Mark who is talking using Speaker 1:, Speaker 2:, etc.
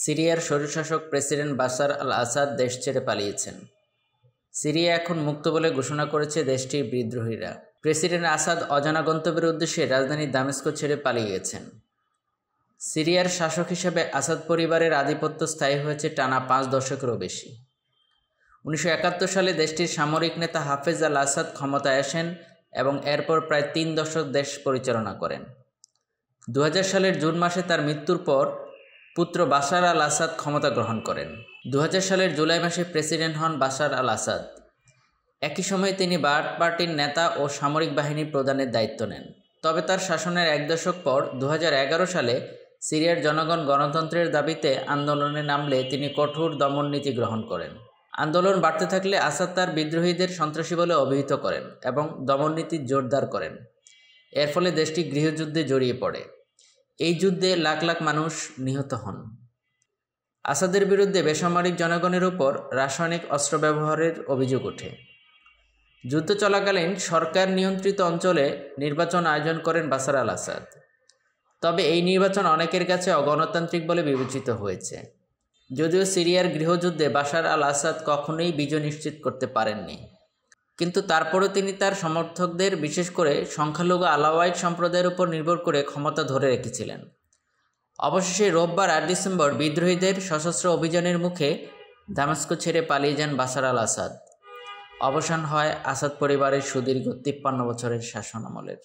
Speaker 1: সিরিয়ার স্বৈরশাসক president Bashar আল আসাদ দেশ ছেড়ে পালিয়েছেন। সিরিয়া এখন মুক্ত বলে ঘোষণা করেছে দেশটির বিদ্রোহীরা। প্রেসিডেন্ট আসাদ অজানা গন্তব্যের উদ্দেশ্যে রাজধানী দামেস্ক ছেড়ে পালিয়ে গেছেন। সিরিয়ার শাসক হিসেবে আসাদ পরিবারের আধিপত্য স্থায়ী হয়েছে টানা 5 দশকেরও বেশি। 1971 সালে দেশটির সামরিক নেতা হাফেজ আল আসাদ ক্ষমতায় আসেন এবং এরপর প্রায় 3 দশক দেশ পরিচালনা করেন। 2000 সালের জুন মাসে তার মৃত্যুর পর পুত্র বাশার আল আসাদ ক্ষমতা গ্রহণ করেন। 2000 সালের জুলাই মাসে প্রেসিডেন্ট হন বাশার আল আসাদ। একই সময়ে তিনি বাথ পার্টির নেতা ও সামরিক বাহিনী প্রধানের দায়িত্ব নেন। তবে তার শাসনের 1 দশক পর 2011 সালে সিরিয়ার জনগণ গণতন্ত্রের দাবিতে আন্দোলনে নামলে তিনি কঠোর দমননীতি গ্রহণ করেন। আন্দোলন বাড়তে থাকলে আসাদ তার বিদ্রোহীদের সন্ত্রাসী বলে অভিহিত করেন এবং দমননীতি জোরদার করেন। এর ফলে দেশটি গৃহযুদ্ধে জড়িয়ে পড়ে। এই যুদ্ধে লাখ লাখ মানুষ নিহত হন। আসাদের বিরুদ্ধে বেসামরিক জনগণের উপর রাসায়নিক অস্ত্র ব্যবহারের অভিযোগ ওঠে। যুদ্ধ চলাকালীন সরকার নিয়ন্ত্রিত অঞ্চলে নির্বাচন আয়োজন করেন বাশার আল আসাদ। তবে এই নির্বাচন অনেকের কাছে অগণতান্ত্রিক বলে বিবেচিত হয়েছে। যদিও সিরিয়ার গৃহযুদ্ধে বাশার আল আসাদ কখনোই বিজয় নিশ্চিত করতে পারেননি, কিন্তু তারপরও তিনি তার সমর্থকদের, বিশেষ করে সংখ্যালঘু আলাওয়াইট সম্প্রদায়ের উপর নির্ভর করে ক্ষমতা ধরে রেখেছিলেন। অবশেষে রোববার 8 ডিসেম্বর বিদ্রোহীদের সশস্ত্র অভিযানের মুখে দামেস্ক ছেড়ে পালিয়ে যান বাশার আল আসাদ। অবসান হয় আসাদ পরিবারের সুদীর্ঘ 53 বছরের শাসনামলের।